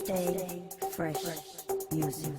Stay fresh music.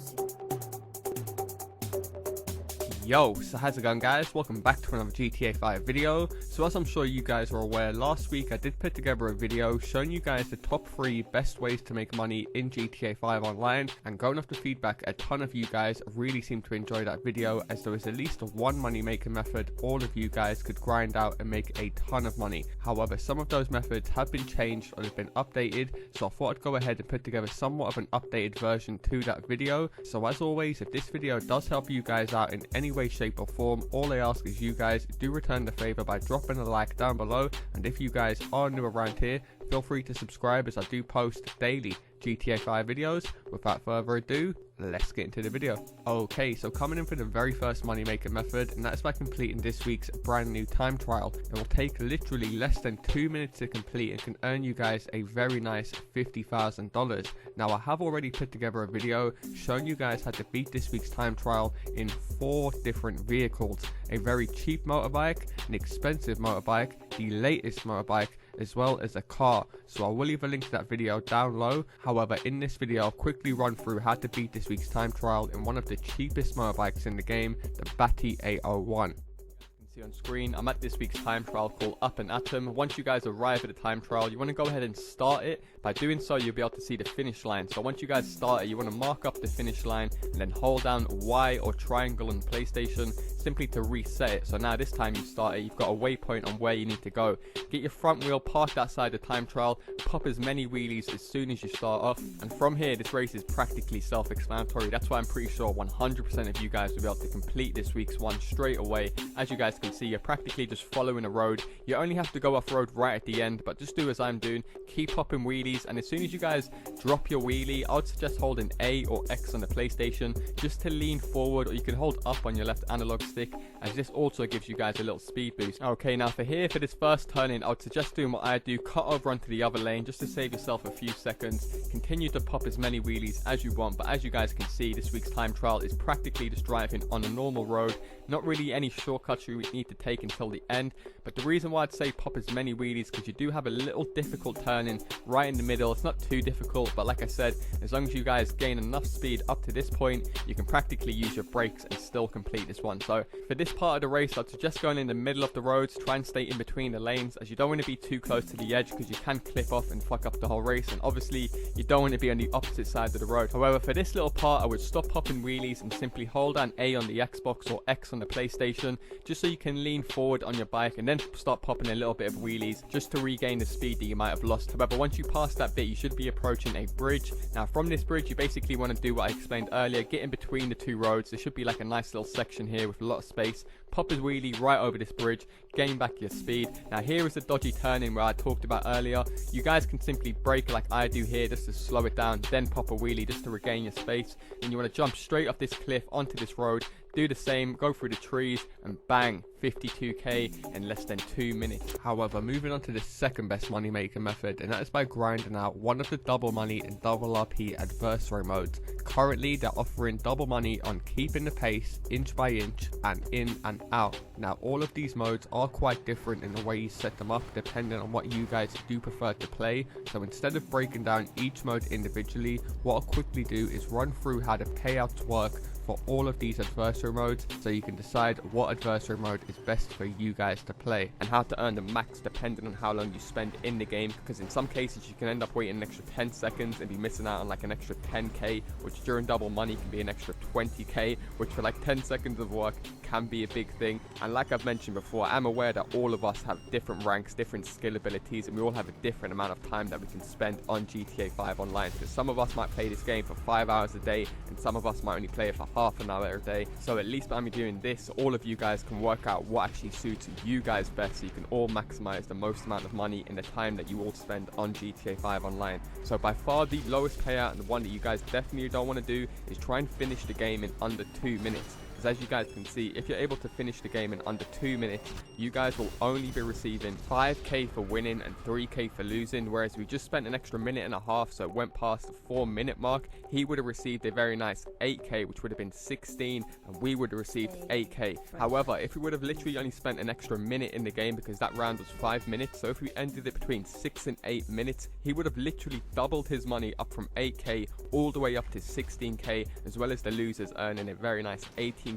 Yo, so how's it going, guys? Welcome back to another GTA 5 video. So as I'm sure you guys are aware, last week I did put together a video showing you guys the top 3 best ways to make money in GTA 5 online, and going off the feedback, a ton of you guys really seemed to enjoy that video, as there was at least one money making method all of you guys could grind out and make a ton of money. However, some of those methods have been changed or have been updated, so I thought I'd go ahead and put together somewhat of an updated version to that video. So as always, if this video does help you guys out in any way, shape or form, all I ask is you guys do return the favor by dropping a like down below, and if you guys are new around here, feel free to subscribe, as I do post daily GTA 5 videos. Without further ado, let's get into the video. Okay, so coming in for the very first money making method, and that's by completing this week's brand new time trial. It will take literally less than 2 minutes to complete and can earn you guys a very nice $50,000. Now I have already put together a video showing you guys how to beat this week's time trial in 4 different vehicles: a very cheap motorbike, an expensive motorbike, the latest motorbike, as well as a car. So I will leave a link to that video down low. However, in this video I'll quickly run through how to beat this week's time trial in one of the cheapest motorbikes in the game, the Batty 801. See on screen, I'm at this week's time trial called Up and Atom. Once you guys arrive at the time trial, you want to go ahead and start it. By doing so, you'll be able to see the finish line. So once you guys start it, you want to mark up the finish line and then hold down Y or triangle on PlayStation simply to reset it. So now this time you start it, you've got a waypoint on where you need to go. Get your front wheel parked outside the time trial, pop as many wheelies as soon as you start off, and from here this race is practically self-explanatory. That's why I'm pretty sure 100% of you guys will be able to complete this week's one straight away. As you guys can see, you're practically just following a road. You only have to go off road right at the end, but just do as I'm doing, keep popping wheelies, and as soon as you guys drop your wheelie, I would suggest holding A or X on the PlayStation just to lean forward, or you can hold up on your left analog stick, as this also gives you guys a little speed boost. Okay, now for this first turn-in, I would suggest doing what I do: cut over onto the other lane just to save yourself a few seconds. Continue to pop as many wheelies as you want, but as you guys can see, this week's time trial is practically just driving on a normal road. Not really any shortcuts you need to take until the end, but the reason why I'd say pop as many wheelies, because you do have a little difficult turn-in right in the middle. It's not too difficult, but like I said, as long as you guys gain enough speed up to this point, you can practically use your brakes and still complete this one. So for this part of the race, I'd suggest going in the middle of the roads. Try and stay in between the lanes, as you don't want to be too close to the edge, because you can clip off and fuck up the whole race, and obviously you don't want to be on the opposite side of the road. However, for this little part, I would stop popping wheelies and simply hold down A on the Xbox or X on the PlayStation, just so you can lean forward on your bike and then start popping a little bit of wheelies just to regain the speed that you might have lost. However, once you pass that bit, you should be approaching a bridge. Now from this bridge, you basically want to do what I explained earlier: get in between the 2 roads. There should be like a nice little section here with a lot of space. Pop his wheelie right over this bridge, gain back your speed. Now here is the dodgy turn-in where I talked about earlier. You guys can simply brake like I do here just to slow it down, then pop a wheelie just to regain your space. And you want to jump straight off this cliff onto this road, do the same, go through the trees, and bang, 52k in less than 2 minutes. However, moving on to the second best money making method, and that is by grinding out one of the double money and double RP adversary modes. Currently they're offering double money on keeping the pace, inch by inch, and in and out. Now all of these modes are quite different in the way you set them up, depending on what you guys do prefer to play. So instead of breaking down each mode individually, what I'll quickly do is run through how the payouts work for all of these adversary modes, so you can decide what adversary mode is best for you guys to play, and how to earn the max depending on how long you spend in the game, because in some cases you can end up waiting an extra 10 seconds and be missing out on like an extra 10k, which during double money can be an extra 20k, which for like 10 seconds of work can be a big thing. And like I've mentioned before, I'm aware that all of us have different ranks, different skill abilities, and we all have a different amount of time that we can spend on GTA 5 online. So some of us might play this game for 5 hours a day, and some of us might only play it for half an hour a day. So at least by me doing this, all of you guys can work out what actually suits you guys best, so you can all maximize the most amount of money in the time that you all spend on GTA 5 online. So by far the lowest payout, and the one that you guys definitely don't want to do, is try and finish the game in under 2 minutes. because as you guys can see, if you're able to finish the game in under 2 minutes, you guys will only be receiving 5k for winning and 3k for losing, whereas we just spent an extra minute and a half, so it went past the 4-minute mark. He would have received a very nice 8k, which would have been 16, and we would have received 8k. However, if we would have literally only spent an extra minute in the game, because that round was 5 minutes, so if we ended it between 6 and 8 minutes, he would have literally doubled his money up from 8k all the way up to 16k, as well as the losers earning a very nice 18k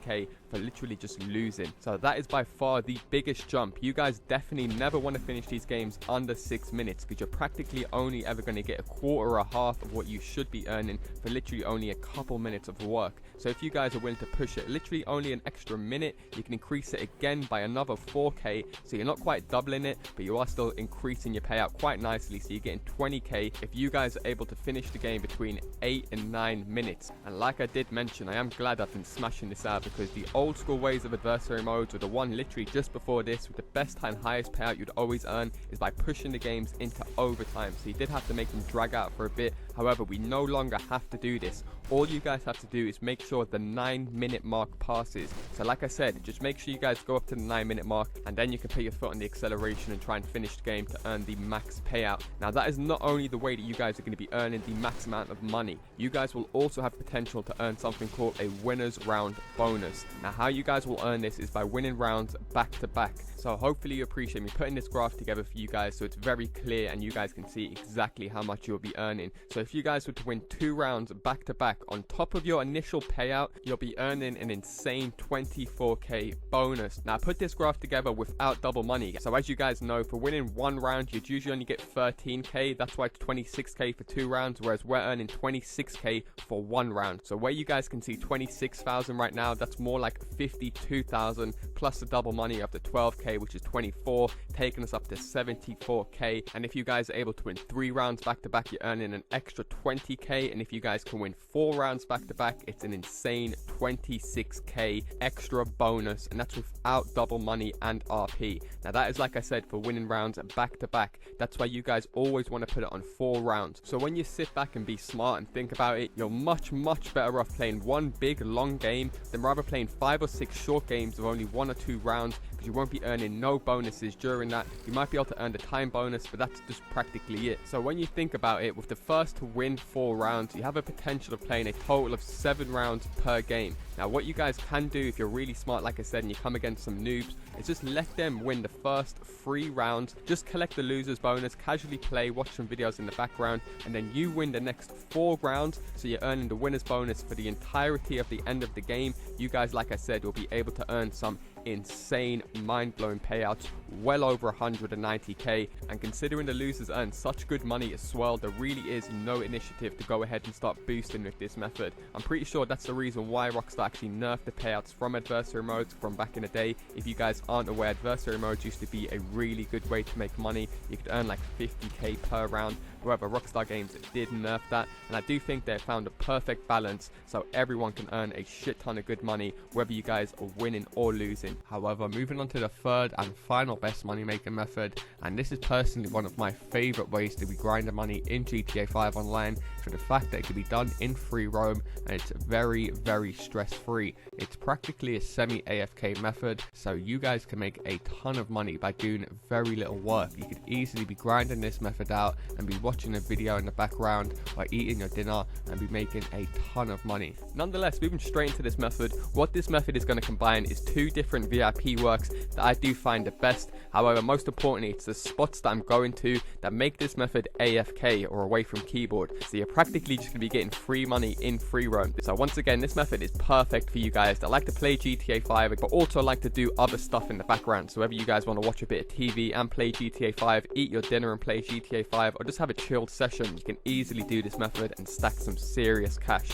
for literally just losing. So that is by far the biggest jump. You guys definitely never want to finish these games under 6 minutes, because you're practically only ever going to get a quarter or a half of what you should be earning for literally only a couple minutes of work. So if you guys are willing to push it literally only an extra minute, you can increase it again by another 4k, so you're not quite doubling it, but you are still increasing your payout quite nicely, so you're getting 20k if you guys are able to finish the game between 8 and 9 minutes. And like I did mention, I am glad I've been smashing this out, because the old school ways of adversary modes were the one literally just before this, with the best and highest payout you'd always earn is by pushing the games into overtime. So you did have to make them drag out for a bit. However, we no longer have to do this. All you guys have to do is make sure the 9-minute mark passes. So like I said, just make sure you guys go up to the 9-minute mark, and then you can put your foot on the acceleration and try and finish the game to earn the max payout. Now that is not only the way that you guys are going to be earning the max amount of money, you guys will also have potential to earn something called a winner's round bonus. Now how you guys will earn this is by winning rounds back to back. So hopefully you appreciate me putting this graph together for you guys, so it's very clear and you guys can see exactly how much you'll be earning. So if you guys were to win 2 rounds back to back, on top of your initial payout, you'll be earning an insane 24k bonus. Now I put this graph together without double money. So as you guys know, for winning 1 round, you'd usually only get 13k. That's why it's 26k for 2 rounds, whereas we're earning 26k for 1 round. So where you guys can see 26,000 right now, that's more like 52,000 plus the double money up to 12k, which is 24, taking us up to 74k. And if you guys are able to win 3 rounds back to back, you're earning an extra 20k. And if you guys can win 4 rounds back to back, it's an insane 26k extra bonus, and that's without double money and RP. Now that is, like I said, for winning rounds back to back. That's why you guys always want to put it on 4 rounds. So when you sit back and be smart and think about it, you're much better off playing one big long game than rather playing 5 or 6 short games of only 1 or 2 rounds, because you won't be earning no bonuses during that. You might be able to earn the time bonus, but that's just practically it. So when you think about it, with the first to win 4 rounds, you have a potential of playing a total of 7 rounds per game. Now what you guys can do if you're really smart, like I said, and you come against some noobs, is just let them win the first 3 rounds, just collect the losers bonus, casually play, watch some videos in the background, and then you win the next 4 rounds, so you're earning the winner's bonus for the entirety of the end of the game. You guys, like I said, will be able to earn some insane mind-blowing payouts, well over 190k. And considering the losers earn such good money as well, there really is no initiative to go ahead and start boosting with this method. I'm pretty sure that's the reason why Rockstar actually nerfed the payouts from adversary modes from back in the day. If you guys aren't aware, adversary modes used to be a really good way to make money. You could earn like 50k per round. However, Rockstar Games did nerf that, and I do think they found a perfect balance so everyone can earn a shit ton of good money, whether you guys are winning or losing. However, moving on to the third and final best money making method, and this is personally one of my favorite ways to be grinding money in GTA 5 online, for the fact that it can be done in free roam and it's very stress free. It's practically a semi AFK method, so you guys can make a ton of money by doing very little work. You could easily be grinding this method out and be watching a video in the background while eating your dinner and be making a ton of money. Nonetheless, moving straight into this method, what this method is going to combine is 2 different VIP works that I do find the best. However, most importantly, it's the spots that I'm going to that make this method AFK, or away from keyboard. So you're practically just going to be getting free money in free roam. So once again, this method is perfect for you guys that like to play GTA 5 but also like to do other stuff in the background. So whether you guys want to watch a bit of TV and play GTA 5, eat your dinner and play GTA 5, or just have a chilled session, you can easily do this method and stack some serious cash.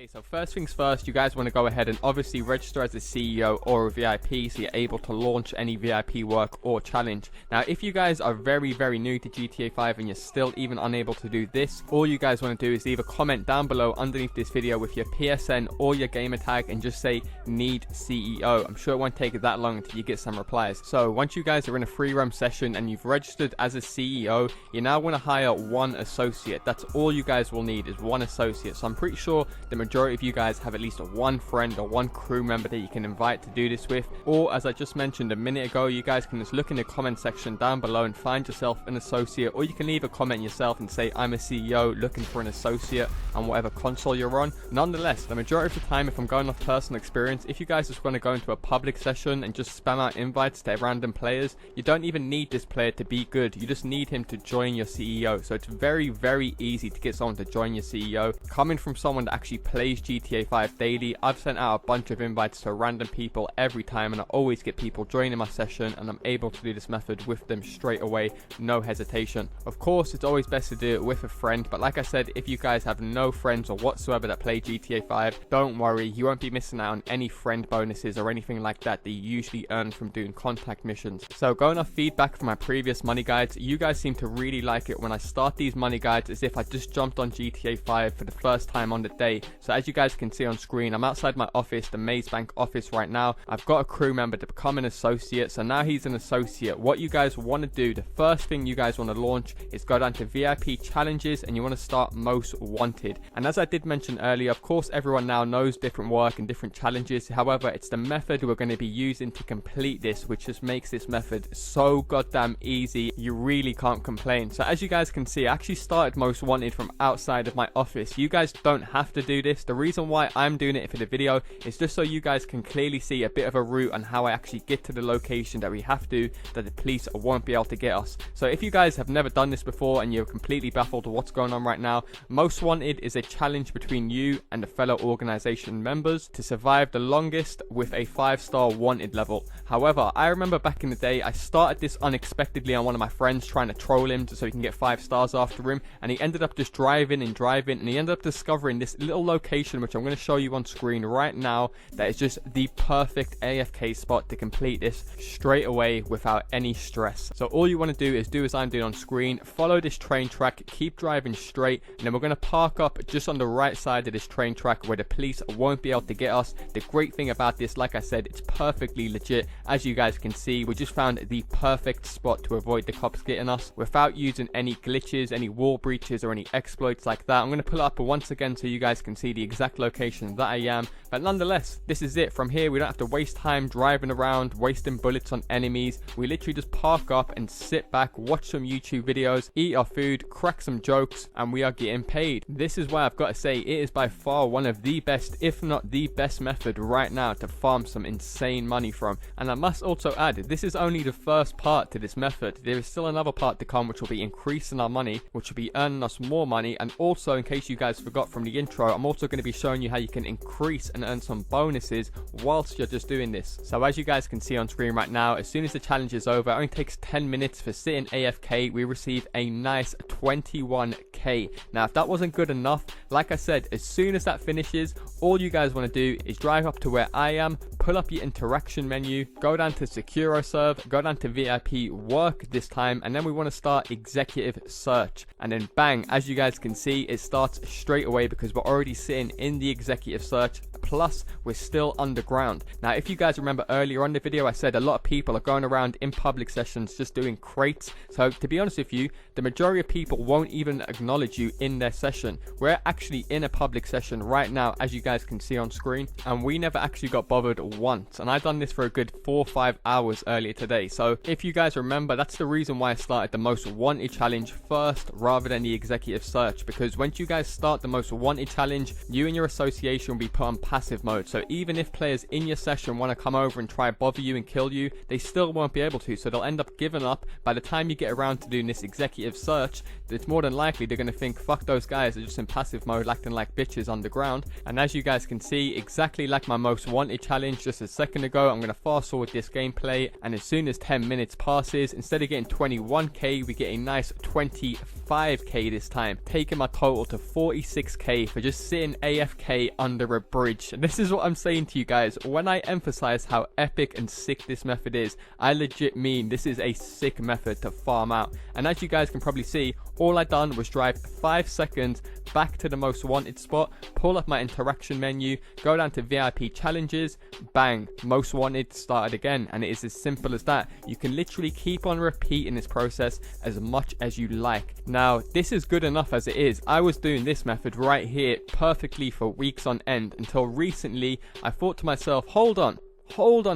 So first things first, you guys want to go ahead and obviously register as a CEO or a VIP, so you're able to launch any VIP work or challenge. Now if you guys are very new to GTA 5 and you're still even unable to do this, all you guys want to do is leave a comment down below underneath this video with your PSN or your gamer tag and just say need CEO. I'm sure it won't take that long until you get some replies. So once you guys are in a free roam session and you've registered as a CEO, you now want to hire 1 associate. That's all you guys will need, is 1 associate. So I'm pretty sure the majority majority of you guys have at least one friend or one crew member that you can invite to do this with. Or as I just mentioned a minute ago, you guys can just look in the comment section down below and find yourself an associate, or you can leave a comment yourself and say, I'm a CEO looking for an associate on whatever console you're on. Nonetheless, the majority of the time, if I'm going off personal experience, if you guys just want to go into a public session and just spam out invites to random players, you don't even need this player to be good. You just need him to join your CEO. So it's very, very easy to get someone to join your CEO. Coming from someone that actually plays GTA 5 daily, I've sent out a bunch of invites to random people every time, and I always get people joining my session, and I'm able to do this method with them straight away, no hesitation. Of course, it's always best to do it with a friend, but like I said, if you guys have no friends or whatsoever that play GTA 5, don't worry, you won't be missing out on any friend bonuses or anything like that you usually earn from doing contact missions. So going off feedback from my previous money guides, you guys seem to really like it when I start these money guides as if I just jumped on GTA 5 for the first time on the day. So as you guys can see on screen, I'm outside my office, the Maze Bank office right now. I've got a crew member to become an associate, so now he's an associate. What you guys want to do, the first thing you guys want to launch is go down to VIP challenges, and you want to start most wanted. And as I did mention earlier, of course everyone now knows different work and different challenges. However, it's the method we're going to be using to complete this which just makes this method so goddamn easy, you really can't complain. So as you guys can see, I actually started most wanted from outside of my office. You guys don't have to do this. The reason why I'm doing it for the video is just so you guys can clearly see a bit of a route on how I actually get to the location that we have to, that the police won't be able to get us. So if you guys have never done this before and you're completely baffled with what's going on right now, most wanted is a challenge between you and the fellow organization members to survive the longest with a 5-star wanted level. However, I remember back in the day, I started this unexpectedly on one of my friends trying to troll him so he can get 5 stars after him, and he ended up just driving, and he ended up discovering this little location which I'm going to show you on screen right now that is just the perfect AFK spot to complete this straight away without any stress. So all you want to do as I'm doing on screen, follow this train track, keep driving straight, and then we're going to park up just on the right side of this train track where the police won't be able to get us. The great thing about this, like I said, it's perfectly legit. As you guys can see, we just found the perfect spot to avoid the cops getting us without using any glitches, any wall breaches, or any exploits like that. I'm going to pull it up once again so you guys can see the exact location that I am. But nonetheless, this is it. From here, we don't have to waste time driving around, wasting bullets on enemies. We literally just park up and sit back, watch some YouTube videos, eat our food, crack some jokes, and we are getting paid. This is why I've got to say it is by far one of the best, if not the best method right now to farm some insane money from. And I must also add, this is only the first part to this method. There is still another part to come which will be increasing our money, which will be earning us more money. And also, in case you guys forgot from the intro, I'm also going to be showing you how you can increase and earn some bonuses whilst you're just doing this. So as you guys can see on screen right now, as soon as the challenge is over, it only takes 10 minutes for sitting AFK, we receive a nice 21k. Now if that wasn't good enough, like I said, as soon as that finishes, all you guys want to do is drive up to where I am, pull up your interaction menu, go down to SecuroServe, go down to VIP work this time, and then we want to start executive search. And then bang, as you guys can see, it starts straight away because we're already sitting in the executive search, plus we're still underground. Now if you guys remember earlier on the video, I said a lot of people are going around in public sessions just doing crates. So to be honest with you, the majority of people won't even acknowledge you in their session. We're actually in a public session right now, as you guys can see on screen, and we never actually got bothered once. And I've done this for a good 4 or 5 hours earlier today. So if you guys remember, that's the reason why I started the most wanted challenge first rather than the executive search, because once you guys start the most wanted challenge, you and your association will be put on passive mode. So even if players in your session want to come over and try bother you and kill you, they still won't be able to. So they'll end up giving up. By the time you get around to doing this executive search, it's more than likely they're going to think, fuck those guys, they're just in passive mode acting like bitches underground. And as you guys can see, exactly like my most wanted challenge just a second ago, I'm going to fast forward this gameplay, and as soon as 10 minutes passes, instead of getting 21k, we get a nice 25k this time, taking my total to 46k for just sitting AFK under a bridge. And this is what I'm saying to you guys, when I emphasize how epic and sick this method is, I legit mean this is a sick method to farm out. And as you guys can probably see, all I done was drive 5 seconds back to the most wanted spot, pull up my interaction menu, go down to VIP challenges, bang, most wanted started again. And it is as simple as that. You can literally keep on repeating this process as much as you like. Now, this is good enough as it is. I was doing this method right here perfectly for weeks on end until recently I thought to myself, hold on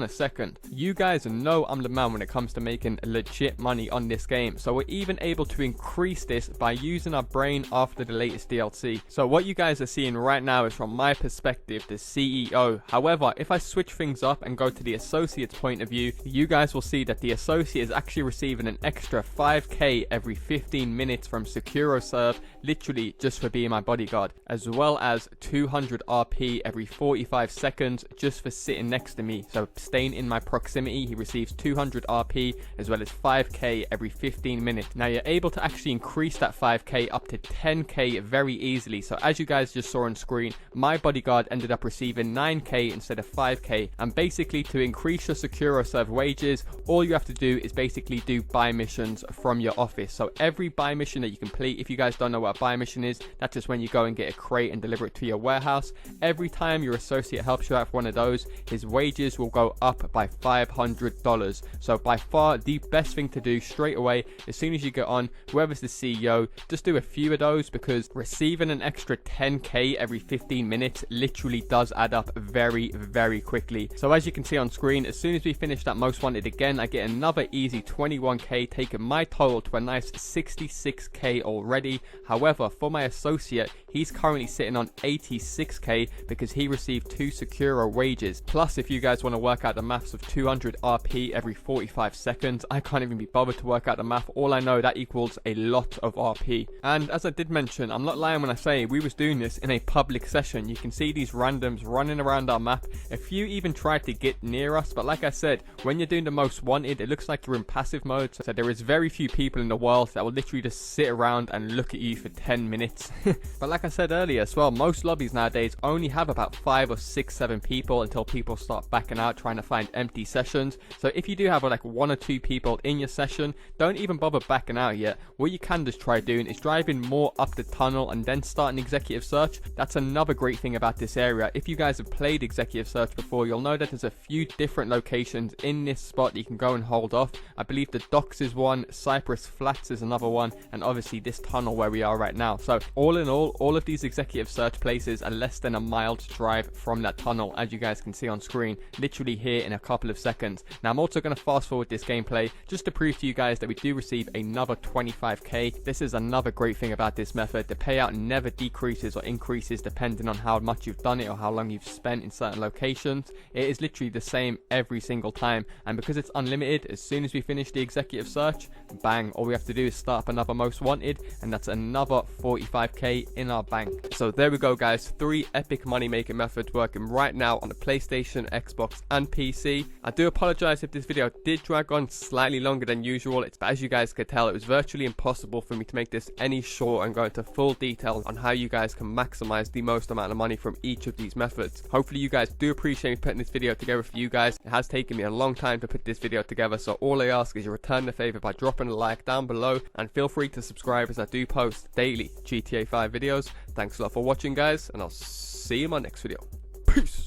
a second. You guys know I'm the man when it comes to making legit money on this game. So we're even able to increase this by using our brain after the latest DLC. So what you guys are seeing right now is from my perspective, the CEO. However, if I switch things up and go to the associate's point of view, you guys will see that the associate is actually receiving an extra 5k every 15 minutes from SecuroServe, literally just for being my bodyguard, as well as 200 RP every 45 seconds just for sitting next to me. So staying in my proximity, he receives 200 RP as well as 5k every 15 minutes. Now you're able to actually increase that 5k up to 10k very easily. So as you guys just saw on screen, my bodyguard ended up receiving 9k instead of 5k. And basically, to increase your SecuroServe wages, all you have to do is basically do buy missions from your office. So every buy mission that you complete, if you guys don't know what a buy mission is, that's just when you go and get a crate and deliver it to your warehouse. Every time your associate helps you out with one of those, his wages will go up by $500. So by far the best thing to do straight away, as soon as you get on, whoever's the CEO, just do a few of those, because receiving an extra 10k every 15 minutes literally does add up very, very quickly. So as you can see on screen, as soon as we finish that most wanted again, I get another easy 21k, taking my total to a nice 66k already. However, for my associate, he's currently sitting on 86k because he received 2 Securo wages. Plus, if you guys want to work out the maths of 200 RP every 45 seconds, I can't even be bothered to work out the math. All I know, that equals a lot of RP. And as I did mention, I'm not lying when I say we was doing this in a public session. You can see these randoms running around our map. A few even tried to get near us, but like I said, when you're doing the most wanted, it looks like you're in passive mode. So there is very few people in the world that will literally just sit around and look at you for 10 minutes. But like I said earlier as well, most lobbies nowadays only have about 5 or 6, 7 people until people start backing out trying to find empty sessions. So if you do have like 1 or 2 people in your session, don't even bother backing out yet. What you can just try doing is driving more up the tunnel and then start an executive search. That's another great thing about this area. If you guys have played executive search before, you'll know that there's a few different locations in this spot that you can go and hold off. I believe the docks is one, Cypress Flats is another one, and obviously this tunnel where we are right now. So all in all of these executive search places are less than a mile's drive from that tunnel, as you guys can see on screen, literally here in a couple of seconds. Now I'm also going to fast forward this gameplay just to prove to you guys that we do receive another 25k. This is another great thing about this method. The payout never decreases or increases depending on how much you've done it or how long you've spent in certain locations. It is literally the same every single time, and because it's unlimited, as soon as we finish the executive search, bang, all we have to do is start up another most wanted, and that's another 45k in our bank. So there we go guys, 3 epic money making methods working right now on the PlayStation, Xbox and PC. I do apologize if this video did drag on slightly longer than usual. It's, as you guys could tell, it was virtually impossible for me to make this any short and go into full detail on how you guys can maximize the most amount of money from each of these methods. Hopefully you guys do appreciate me putting this video together for you guys. It has taken me a long time to put this video together, so all I ask is you return the favor by dropping a like down below, and feel free to subscribe as I do post daily GTA 5 videos. Thanks a lot for watching guys, and I'll see you in my next video. Peace!